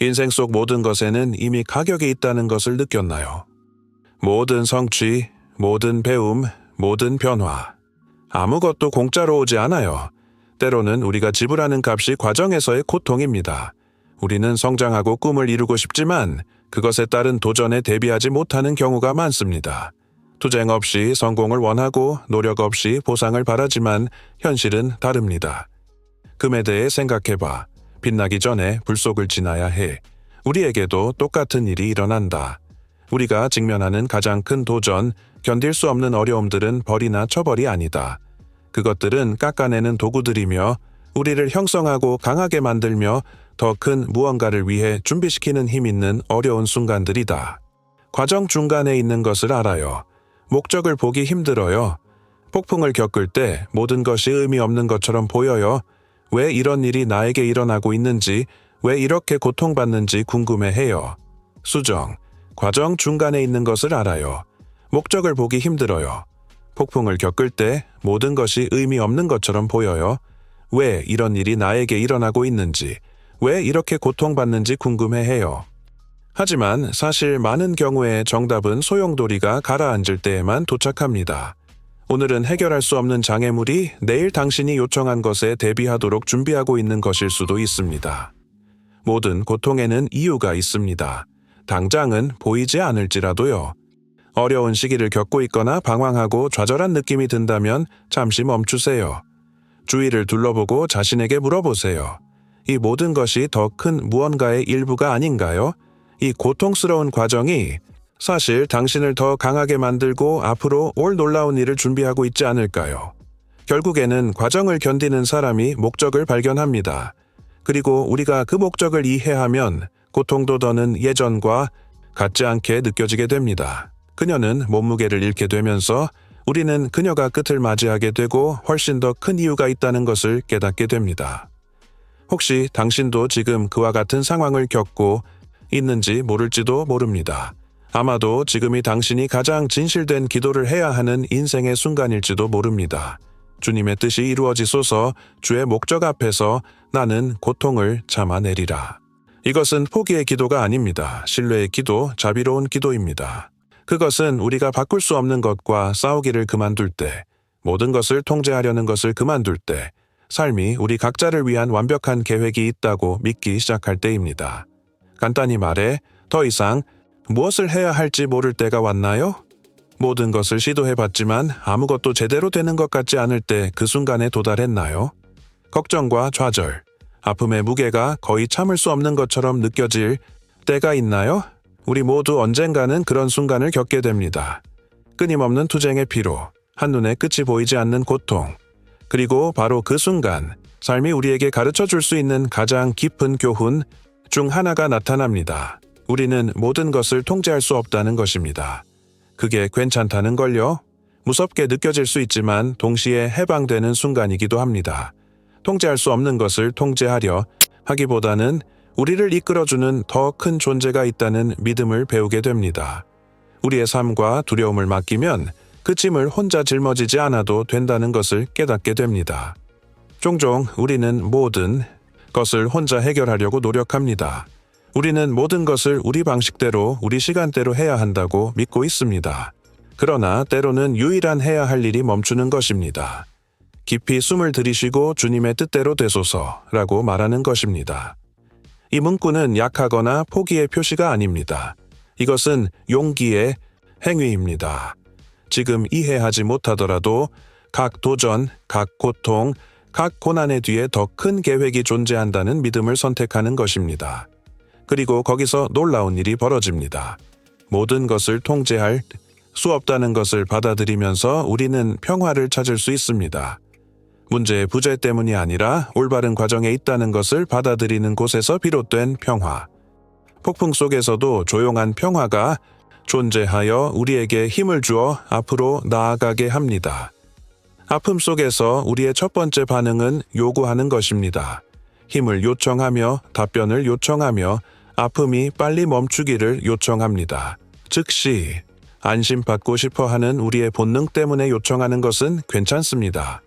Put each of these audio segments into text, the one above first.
인생 속 모든 것에는 이미 가격이 있다는 것을 느꼈나요? 모든 성취, 모든 배움, 모든 변화. 아무것도 공짜로 오지 않아요. 때로는 우리가 지불하는 값이 과정에서의 고통입니다. 우리는 성장하고 꿈을 이루고 싶지만 그것에 따른 도전에 대비하지 못하는 경우가 많습니다. 투쟁 없이 성공을 원하고 노력 없이 보상을 바라지만 현실은 다릅니다. 금에 대해 생각해봐. 빛나기 전에 불 속을 지나야 해. 우리에게도 똑같은 일이 일어난다. 우리가 직면하는 가장 큰 도전, 견딜 수 없는 어려움들은 벌이나 처벌이 아니다. 그것들은 깎아내는 도구들이며 우리를 형성하고 강하게 만들며 더 큰 무언가를 위해 준비시키는 힘 있는 어려운 순간들이다. 과정 중간에 있는 것을 알아요. 목적을 보기 힘들어요. 폭풍을 겪을 때 모든 것이 의미 없는 것처럼 보여요. 왜 이런 일이 나에게 일어나고 있는지, 왜 이렇게 고통받는지 궁금해해요. 수정, 과정 중간에 있는 것을 알아요. 목적을 보기 힘들어요. 폭풍을 겪을 때 모든 것이 의미 없는 것처럼 보여요. 왜 이런 일이 나에게 일어나고 있는지, 왜 이렇게 고통받는지 궁금해해요. 하지만 사실 많은 경우에 정답은 소용돌이가 가라앉을 때에만 도착합니다. 오늘은 해결할 수 없는 장애물이 내일 당신이 요청한 것에 대비하도록 준비하고 있는 것일 수도 있습니다. 모든 고통에는 이유가 있습니다. 당장은 보이지 않을지라도요. 어려운 시기를 겪고 있거나 방황하고 좌절한 느낌이 든다면 잠시 멈추세요. 주위를 둘러보고 자신에게 물어보세요. 이 모든 것이 더 큰 무언가의 일부가 아닌가요? 이 고통스러운 과정이 사실 당신을 더 강하게 만들고 앞으로 올 놀라운 일을 준비하고 있지 않을까요? 결국에는 과정을 견디는 사람이 목적을 발견합니다. 그리고 우리가 그 목적을 이해하면 고통도 더는 예전과 같지 않게 느껴지게 됩니다. 그녀는 몸무게를 잃게 되면서 우리는 그녀가 끝을 맞이하게 되고 훨씬 더 큰 이유가 있다는 것을 깨닫게 됩니다. 혹시 당신도 지금 그와 같은 상황을 겪고 있는지 모를지도 모릅니다. 아마도 지금이 당신이 가장 진실된 기도를 해야 하는 인생의 순간일지도 모릅니다. 주님의 뜻이 이루어지소서. 주의 목적 앞에서 나는 고통을 참아내리라. 이것은 포기의 기도가 아닙니다. 신뢰의 기도, 자비로운 기도입니다. 그것은 우리가 바꿀 수 없는 것과 싸우기를 그만둘 때, 모든 것을 통제하려는 것을 그만둘 때, 삶이 우리 각자를 위한 완벽한 계획이 있다고 믿기 시작할 때입니다. 간단히 말해, 더 이상 무엇을 해야 할지 모를 때가 왔나요? 모든 것을 시도해봤지만 아무것도 제대로 되는 것 같지 않을 때 그 순간에 도달했나요? 걱정과 좌절, 아픔의 무게가 거의 참을 수 없는 것처럼 느껴질 때가 있나요? 우리 모두 언젠가는 그런 순간을 겪게 됩니다. 끊임없는 투쟁의 피로, 한눈에 끝이 보이지 않는 고통, 그리고 바로 그 순간, 삶이 우리에게 가르쳐 줄 수 있는 가장 깊은 교훈 중 하나가 나타납니다. 우리는 모든 것을 통제할 수 없다는 것입니다. 그게 괜찮다는 걸요. 무섭게 느껴질 수 있지만 동시에 해방되는 순간이기도 합니다. 통제할 수 없는 것을 통제하려 하기보다는 우리를 이끌어주는 더 큰 존재가 있다는 믿음을 배우게 됩니다. 우리의 삶과 두려움을 맡기면 그 짐을 혼자 짊어지지 않아도 된다는 것을 깨닫게 됩니다. 종종 우리는 모든 것을 혼자 해결하려고 노력합니다. 우리는 모든 것을 우리 방식대로, 우리 시간대로 해야 한다고 믿고 있습니다. 그러나 때로는 유일한 해야 할 일이 멈추는 것입니다. 깊이 숨을 들이쉬고 주님의 뜻대로 되소서라고 말하는 것입니다. 이 문구는 약하거나 포기의 표시가 아닙니다. 이것은 용기의 행위입니다. 지금 이해하지 못하더라도 각 도전, 각 고통, 각 고난의 뒤에 더 큰 계획이 존재한다는 믿음을 선택하는 것입니다. 그리고 거기서 놀라운 일이 벌어집니다. 모든 것을 통제할 수 없다는 것을 받아들이면서 우리는 평화를 찾을 수 있습니다. 문제의 부재 때문이 아니라 올바른 과정에 있다는 것을 받아들이는 곳에서 비롯된 평화. 폭풍 속에서도 조용한 평화가 존재하여 우리에게 힘을 주어 앞으로 나아가게 합니다. 아픔 속에서 우리의 첫 번째 반응은 요구하는 것입니다. 힘을 요청하며 답변을 요청하며 아픔이 빨리 멈추기를 요청합니다. 즉시 안심받고 싶어 하는 우리의 본능 때문에 요청하는 것은 괜찮습니다.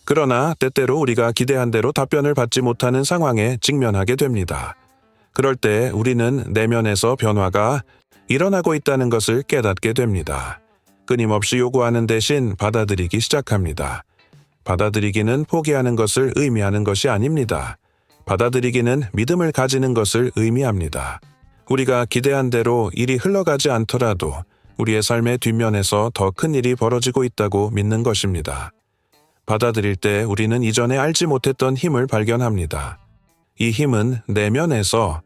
그러나 때때로 우리가 기대한 대로 답변을 받지 못하는 상황에 직면하게 됩니다. 그럴 때 우리는 내면에서 변화가 일어나고 있다는 것을 깨닫게 됩니다. 끊임없이 요구하는 대신 받아들이기 시작합니다. 받아들이기는 포기하는 것을 의미하는 것이 아닙니다. 받아들이기는 믿음을 가지는 것을 의미합니다. 우리가 기대한 대로 일이 흘러가지 않더라도 우리의 삶의 뒷면에서 더 큰 일이 벌어지고 있다고 믿는 것입니다. 받아들일 때 우리는 이전에 알지 못했던 힘을 발견합니다. 이 힘은 내면에서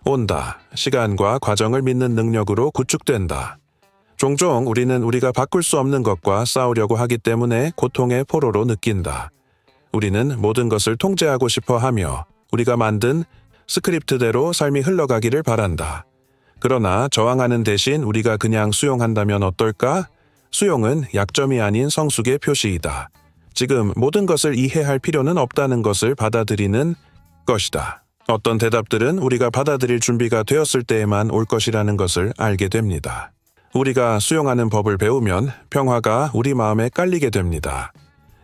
온다, 시간과 과정을 믿는 능력으로 구축된다. 종종 우리는 우리가 바꿀 수 없는 것과 싸우려고 하기 때문에 고통의 포로로 느낀다. 우리는 모든 것을 통제하고 싶어 하며 우리가 만든 스크립트대로 삶이 흘러가기를 바란다. 그러나 저항하는 대신 우리가 그냥 수용한다면 어떨까? 수용은 약점이 아닌 성숙의 표시이다. 지금 모든 것을 이해할 필요는 없다는 것을 받아들이는 것이다. 어떤 대답들은 우리가 받아들일 준비가 되었을 때에만 올 것이라는 것을 알게 됩니다. 우리가 수용하는 법을 배우면 평화가 우리 마음에 깔리게 됩니다.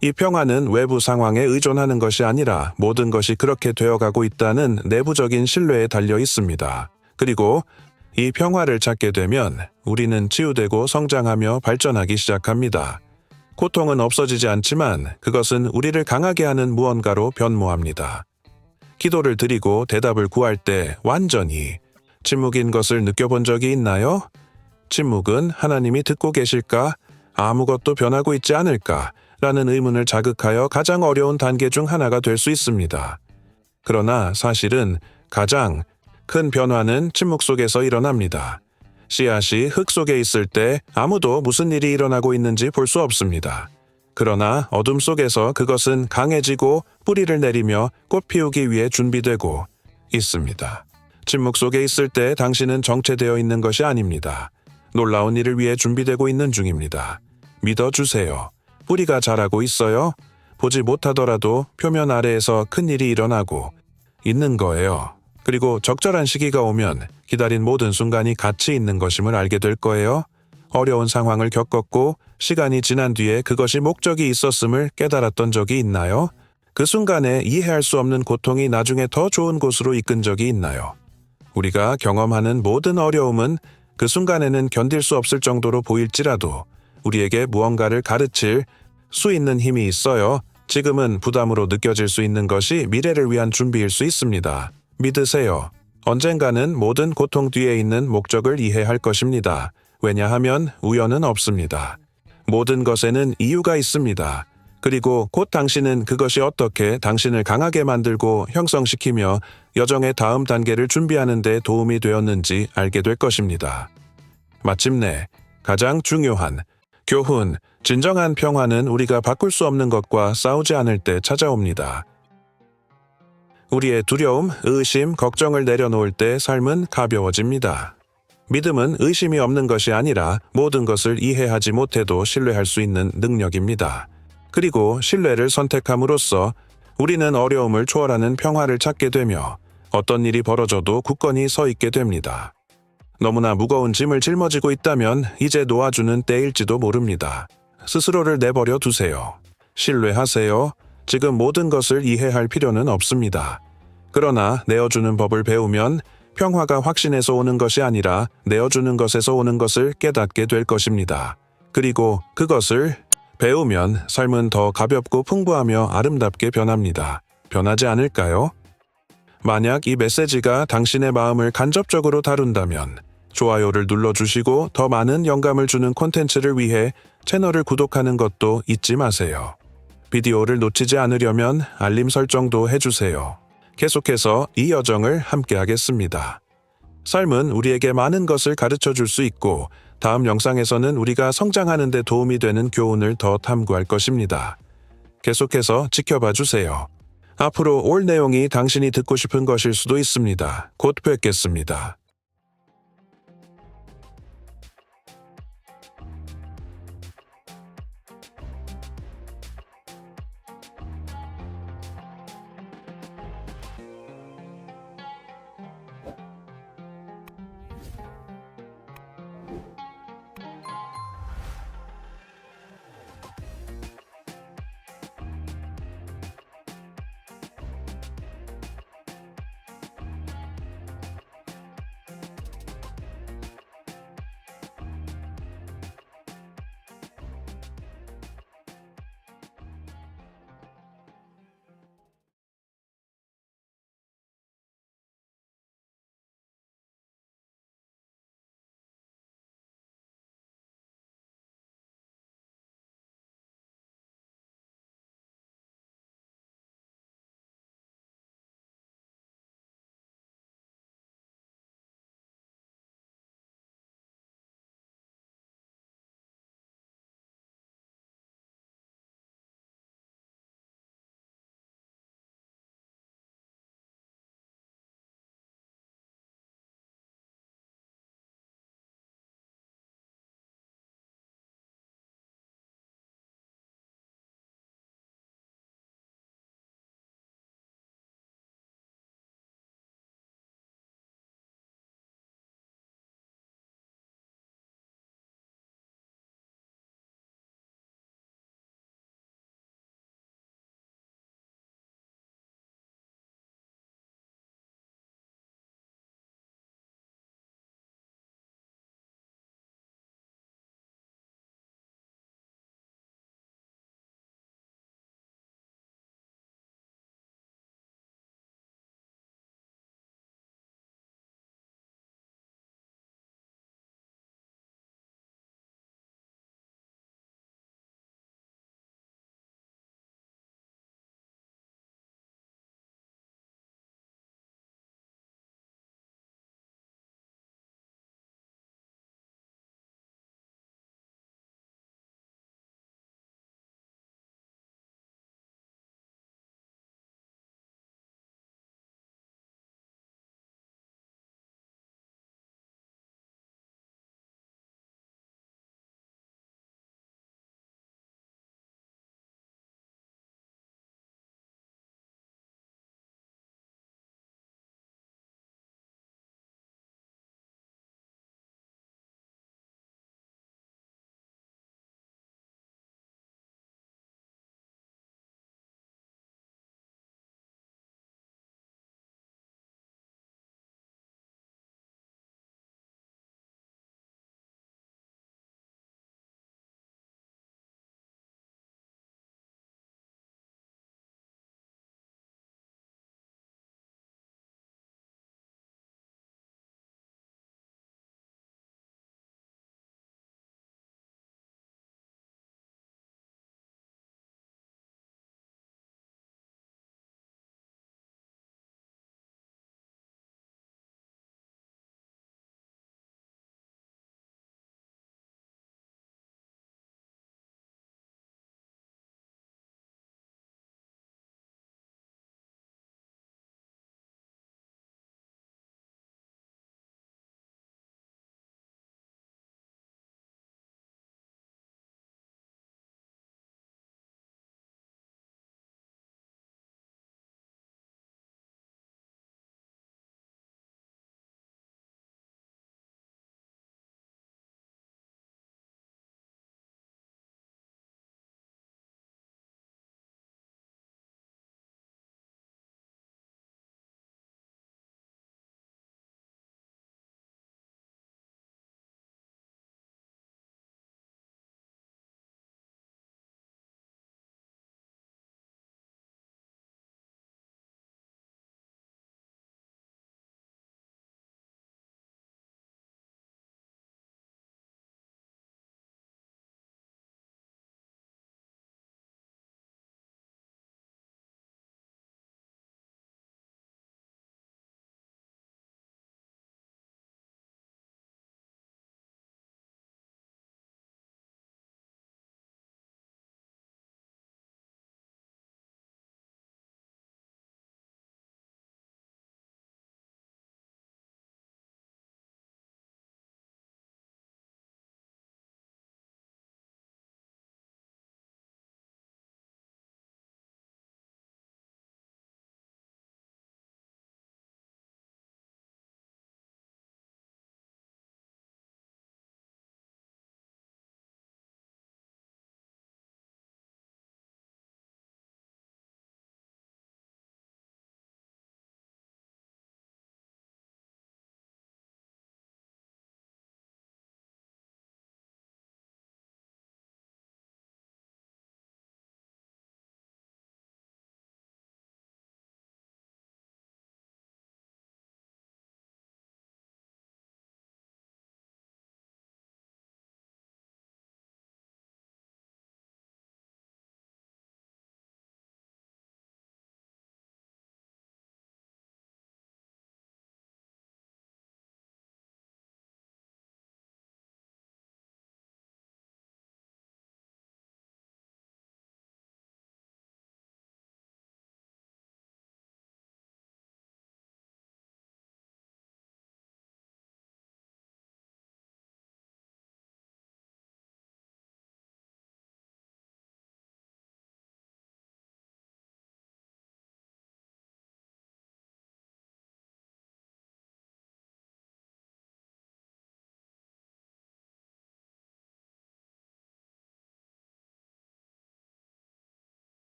이 평화는 외부 상황에 의존하는 것이 아니라 모든 것이 그렇게 되어가고 있다는 내부적인 신뢰에 달려 있습니다. 그리고 이 평화를 찾게 되면 우리는 치유되고 성장하며 발전하기 시작합니다. 고통은 없어지지 않지만 그것은 우리를 강하게 하는 무언가로 변모합니다. 기도를 드리고 대답을 구할 때 완전히 침묵인 것을 느껴본 적이 있나요? 침묵은 하나님이 듣고 계실까? 아무것도 변하고 있지 않을까? 라는 의문을 자극하여 가장 어려운 단계 중 하나가 될 수 있습니다. 그러나 사실은 가장 큰 변화는 침묵 속에서 일어납니다. 씨앗이 흙 속에 있을 때 아무도 무슨 일이 일어나고 있는지 볼 수 없습니다. 그러나 어둠 속에서 그것은 강해지고 뿌리를 내리며 꽃 피우기 위해 준비되고 있습니다. 침묵 속에 있을 때 당신은 정체되어 있는 것이 아닙니다. 놀라운 일을 위해 준비되고 있는 중입니다. 믿어주세요. 뿌리가 자라고 있어요. 보지 못하더라도 표면 아래에서 큰 일이 일어나고 있는 거예요. 그리고 적절한 시기가 오면 기다린 모든 순간이 가치 있는 것임을 알게 될 거예요. 어려운 상황을 겪었고 시간이 지난 뒤에 그것이 목적이 있었음을 깨달았던 적이 있나요? 그 순간에 이해할 수 없는 고통이 나중에 더 좋은 곳으로 이끈 적이 있나요? 우리가 경험하는 모든 어려움은 그 순간에는 견딜 수 없을 정도로 보일지라도 우리에게 무언가를 가르칠 수 있는 힘이 있어요. 지금은 부담으로 느껴질 수 있는 것이 미래를 위한 준비일 수 있습니다. 믿으세요. 언젠가는 모든 고통 뒤에 있는 목적을 이해할 것입니다. 왜냐하면 우연은 없습니다. 모든 것에는 이유가 있습니다. 그리고 곧 당신은 그것이 어떻게 당신을 강하게 만들고 형성시키며 여정의 다음 단계를 준비하는 데 도움이 되었는지 알게 될 것입니다. 마침내 가장 중요한 교훈, 진정한 평화는 우리가 바꿀 수 없는 것과 싸우지 않을 때 찾아옵니다. 우리의 두려움, 의심, 걱정을 내려놓을 때 삶은 가벼워집니다. 믿음은 의심이 없는 것이 아니라 모든 것을 이해하지 못해도 신뢰할 수 있는 능력입니다. 그리고 신뢰를 선택함으로써 우리는 어려움을 초월하는 평화를 찾게 되며 어떤 일이 벌어져도 굳건히 서 있게 됩니다. 너무나 무거운 짐을 짊어지고 있다면 이제 놓아주는 때일지도 모릅니다. 스스로를 내버려 두세요. 신뢰하세요. 지금 모든 것을 이해할 필요는 없습니다. 그러나 내어주는 법을 배우면 평화가 확신에서 오는 것이 아니라 내어주는 것에서 오는 것을 깨닫게 될 것입니다. 그리고 그것을 배우면 삶은 더 가볍고 풍부하며 아름답게 변합니다. 변하지 않을까요? 만약 이 메시지가 당신의 마음을 간접적으로 다룬다면 좋아요를 눌러주시고 더 많은 영감을 주는 콘텐츠를 위해 채널을 구독하는 것도 잊지 마세요. 비디오를 놓치지 않으려면 알림 설정도 해주세요. 계속해서 이 여정을 함께 하겠습니다. 삶은 우리에게 많은 것을 가르쳐 줄 수 있고 다음 영상에서는 우리가 성장하는 데 도움이 되는 교훈을 더 탐구할 것입니다. 계속해서 지켜봐 주세요. 앞으로 올 내용이 당신이 듣고 싶은 것일 수도 있습니다. 곧 뵙겠습니다.